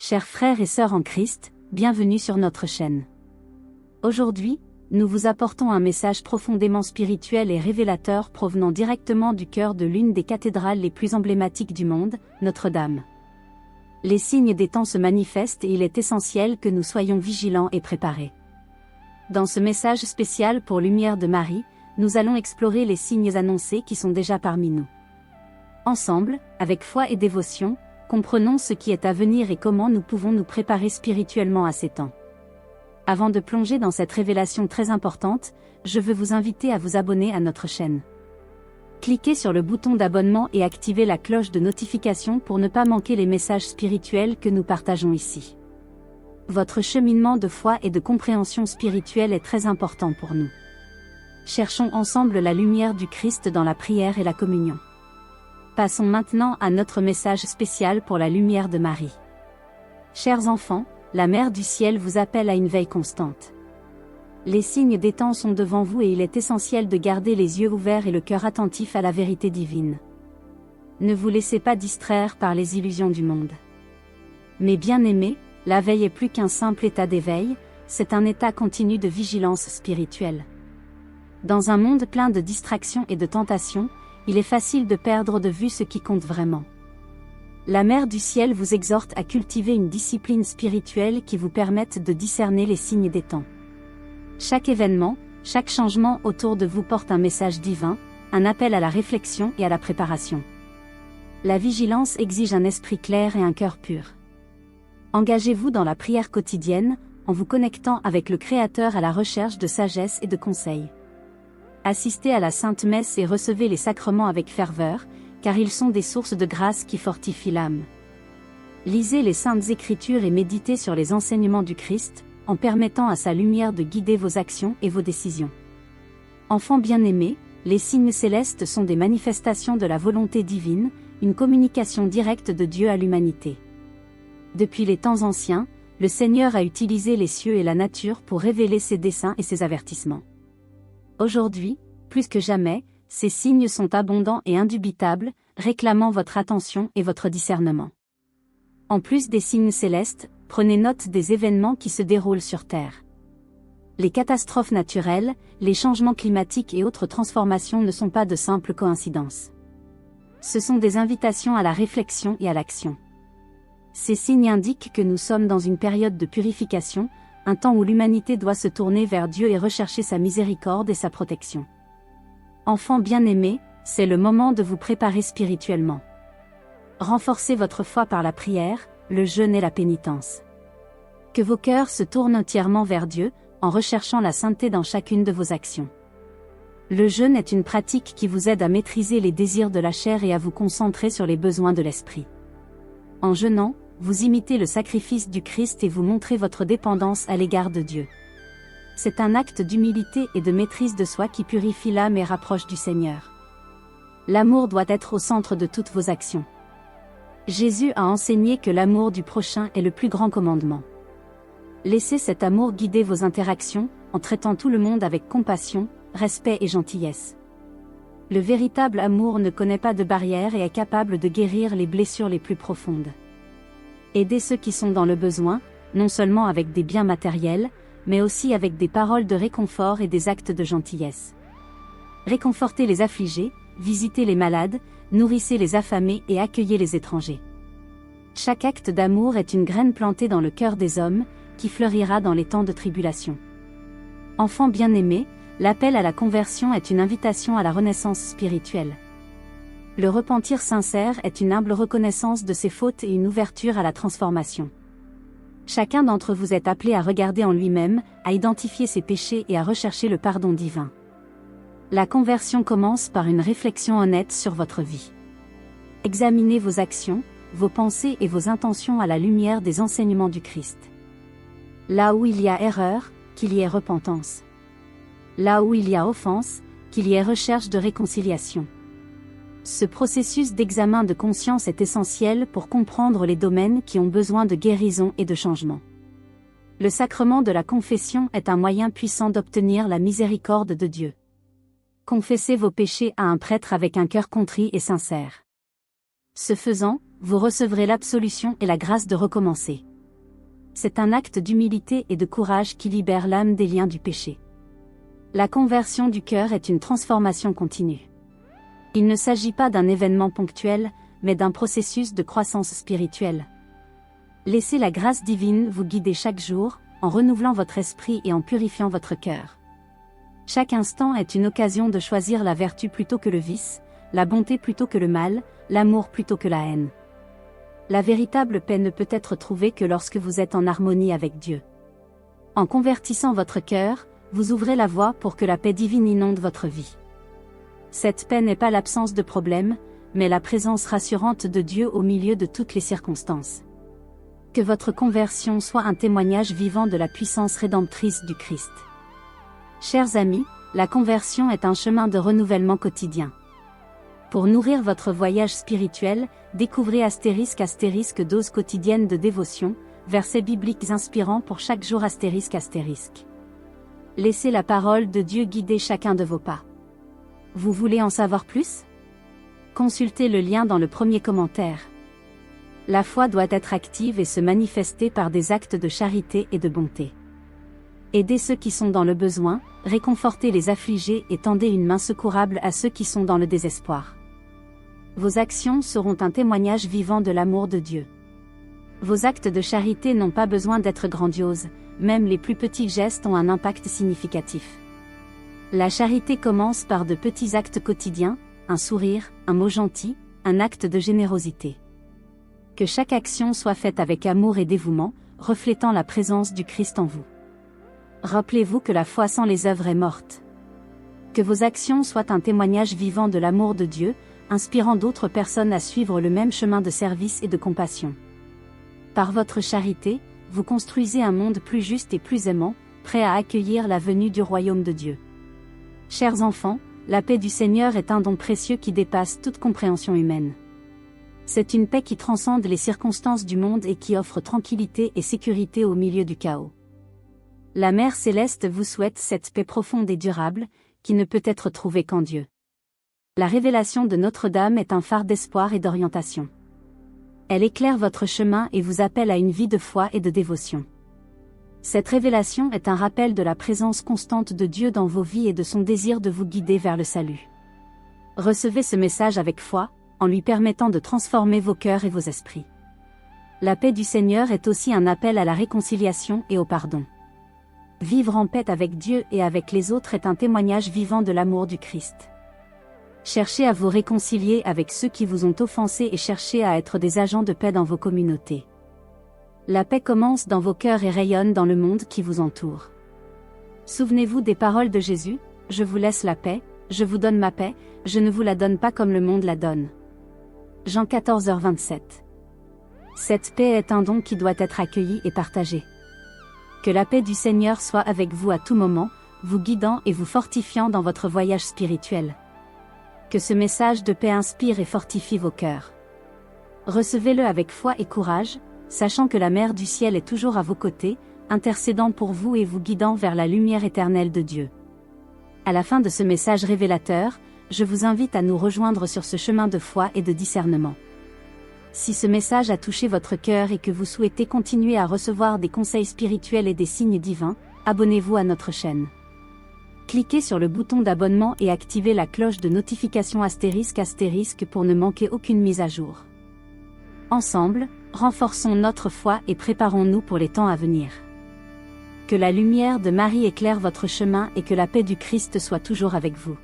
Chers frères et sœurs en Christ, bienvenue sur notre chaîne. Aujourd'hui, nous vous apportons un message profondément spirituel et révélateur provenant directement du cœur de l'une des cathédrales les plus emblématiques du monde, Notre-Dame. Les signes des temps se manifestent et il est essentiel que nous soyons vigilants et préparés. Dans ce message spécial pour Lumière de Marie, nous allons explorer les signes annoncés qui sont déjà parmi nous. Ensemble, avec foi et dévotion, comprenons ce qui est à venir et comment nous pouvons nous préparer spirituellement à ces temps. Avant de plonger dans cette révélation très importante, je veux vous inviter à vous abonner à notre chaîne. Cliquez sur le bouton d'abonnement et activez la cloche de notification pour ne pas manquer les messages spirituels que nous partageons ici. Votre cheminement de foi et de compréhension spirituelle est très important pour nous. Cherchons ensemble la lumière du Christ dans la prière et la communion. Passons maintenant à notre message spécial pour la lumière de Marie. Chers enfants, la Mère du ciel vous appelle à une veille constante. Les signes des temps sont devant vous et il est essentiel de garder les yeux ouverts et le cœur attentif à la vérité divine. Ne vous laissez pas distraire par les illusions du monde. Mes bien-aimés, la veille est plus qu'un simple état d'éveil, c'est un état continu de vigilance spirituelle. Dans un monde plein de distractions et de tentations, il est facile de perdre de vue ce qui compte vraiment. La Mère du ciel vous exhorte à cultiver une discipline spirituelle qui vous permette de discerner les signes des temps. Chaque événement, chaque changement autour de vous porte un message divin, un appel à la réflexion et à la préparation. La vigilance exige un esprit clair et un cœur pur. Engagez-vous dans la prière quotidienne, en vous connectant avec le Créateur à la recherche de sagesse et de conseils. Assistez à la Sainte Messe et recevez les sacrements avec ferveur, car ils sont des sources de grâce qui fortifient l'âme. Lisez les Saintes Écritures et méditez sur les enseignements du Christ, en permettant à sa lumière de guider vos actions et vos décisions. Enfants bien-aimés, les signes célestes sont des manifestations de la volonté divine, une communication directe de Dieu à l'humanité. Depuis les temps anciens, le Seigneur a utilisé les cieux et la nature pour révéler ses desseins et ses avertissements. Aujourd'hui, plus que jamais, ces signes sont abondants et indubitables, réclamant votre attention et votre discernement. En plus des signes célestes, prenez note des événements qui se déroulent sur Terre. Les catastrophes naturelles, les changements climatiques et autres transformations ne sont pas de simples coïncidences. Ce sont des invitations à la réflexion et à l'action. Ces signes indiquent que nous sommes dans une période de purification, un temps où l'humanité doit se tourner vers Dieu et rechercher sa miséricorde et sa protection. Enfants bien-aimés, c'est le moment de vous préparer spirituellement. Renforcez votre foi par la prière, le jeûne et la pénitence. Que vos cœurs se tournent entièrement vers Dieu, en recherchant la sainteté dans chacune de vos actions. Le jeûne est une pratique qui vous aide à maîtriser les désirs de la chair et à vous concentrer sur les besoins de l'esprit. En jeûnant, vous imitez le sacrifice du Christ et vous montrez votre dépendance à l'égard de Dieu. C'est un acte d'humilité et de maîtrise de soi qui purifie l'âme et rapproche du Seigneur. L'amour doit être au centre de toutes vos actions. Jésus a enseigné que l'amour du prochain est le plus grand commandement. Laissez cet amour guider vos interactions, en traitant tout le monde avec compassion, respect et gentillesse. Le véritable amour ne connaît pas de barrières et est capable de guérir les blessures les plus profondes. Aidez ceux qui sont dans le besoin, non seulement avec des biens matériels, mais aussi avec des paroles de réconfort et des actes de gentillesse. Réconfortez les affligés, visitez les malades, nourrissez les affamés et accueillez les étrangers. Chaque acte d'amour est une graine plantée dans le cœur des hommes, qui fleurira dans les temps de tribulation. Enfants bien-aimés, l'appel à la conversion est une invitation à la renaissance spirituelle. Le repentir sincère est une humble reconnaissance de ses fautes et une ouverture à la transformation. Chacun d'entre vous est appelé à regarder en lui-même, à identifier ses péchés et à rechercher le pardon divin. La conversion commence par une réflexion honnête sur votre vie. Examinez vos actions, vos pensées et vos intentions à la lumière des enseignements du Christ. Là où il y a erreur, qu'il y ait repentance. Là où il y a offense, qu'il y ait recherche de réconciliation. Ce processus d'examen de conscience est essentiel pour comprendre les domaines qui ont besoin de guérison et de changement. Le sacrement de la confession est un moyen puissant d'obtenir la miséricorde de Dieu. Confessez vos péchés à un prêtre avec un cœur contrit et sincère. Ce faisant, vous recevrez l'absolution et la grâce de recommencer. C'est un acte d'humilité et de courage qui libère l'âme des liens du péché. La conversion du cœur est une transformation continue. Il ne s'agit pas d'un événement ponctuel, mais d'un processus de croissance spirituelle. Laissez la grâce divine vous guider chaque jour, en renouvelant votre esprit et en purifiant votre cœur. Chaque instant est une occasion de choisir la vertu plutôt que le vice, la bonté plutôt que le mal, l'amour plutôt que la haine. La véritable paix ne peut être trouvée que lorsque vous êtes en harmonie avec Dieu. En convertissant votre cœur, vous ouvrez la voie pour que la paix divine inonde votre vie. Cette paix n'est pas l'absence de problèmes, mais la présence rassurante de Dieu au milieu de toutes les circonstances. Que votre conversion soit un témoignage vivant de la puissance rédemptrice du Christ. Chers amis, la conversion est un chemin de renouvellement quotidien. Pour nourrir votre voyage spirituel, découvrez *** dose quotidienne de dévotion, versets bibliques inspirants pour chaque jour ***. Laissez la parole de Dieu guider chacun de vos pas. Vous voulez en savoir plus? Consultez le lien dans le premier commentaire. La foi doit être active et se manifester par des actes de charité et de bonté. Aidez ceux qui sont dans le besoin, réconfortez les affligés et tendez une main secourable à ceux qui sont dans le désespoir. Vos actions seront un témoignage vivant de l'amour de Dieu. Vos actes de charité n'ont pas besoin d'être grandioses, même les plus petits gestes ont un impact significatif. La charité commence par de petits actes quotidiens, un sourire, un mot gentil, un acte de générosité. Que chaque action soit faite avec amour et dévouement, reflétant la présence du Christ en vous. Rappelez-vous que la foi sans les œuvres est morte. Que vos actions soient un témoignage vivant de l'amour de Dieu, inspirant d'autres personnes à suivre le même chemin de service et de compassion. Par votre charité, vous construisez un monde plus juste et plus aimant, prêt à accueillir la venue du royaume de Dieu. Chers enfants, la paix du Seigneur est un don précieux qui dépasse toute compréhension humaine. C'est une paix qui transcende les circonstances du monde et qui offre tranquillité et sécurité au milieu du chaos. La Mère Céleste vous souhaite cette paix profonde et durable, qui ne peut être trouvée qu'en Dieu. La révélation de Notre-Dame est un phare d'espoir et d'orientation. Elle éclaire votre chemin et vous appelle à une vie de foi et de dévotion. Cette révélation est un rappel de la présence constante de Dieu dans vos vies et de son désir de vous guider vers le salut. Recevez ce message avec foi, en lui permettant de transformer vos cœurs et vos esprits. La paix du Seigneur est aussi un appel à la réconciliation et au pardon. Vivre en paix avec Dieu et avec les autres est un témoignage vivant de l'amour du Christ. Cherchez à vous réconcilier avec ceux qui vous ont offensés et cherchez à être des agents de paix dans vos communautés. La paix commence dans vos cœurs et rayonne dans le monde qui vous entoure. Souvenez-vous des paroles de Jésus, « Je vous laisse la paix, je vous donne ma paix, je ne vous la donne pas comme le monde la donne. » Jean 14h27. Cette paix est un don qui doit être accueilli et partagé. Que la paix du Seigneur soit avec vous à tout moment, vous guidant et vous fortifiant dans votre voyage spirituel. Que ce message de paix inspire et fortifie vos cœurs. Recevez-le avec foi et courage, sachant que la Mère du Ciel est toujours à vos côtés, intercédant pour vous et vous guidant vers la lumière éternelle de Dieu. À la fin de ce message révélateur, je vous invite à nous rejoindre sur ce chemin de foi et de discernement. Si ce message a touché votre cœur et que vous souhaitez continuer à recevoir des conseils spirituels et des signes divins, abonnez-vous à notre chaîne. Cliquez sur le bouton d'abonnement et activez la cloche de notification * pour ne manquer aucune mise à jour. Ensemble, renforçons notre foi et préparons-nous pour les temps à venir. Que la lumière de Marie éclaire votre chemin et que la paix du Christ soit toujours avec vous.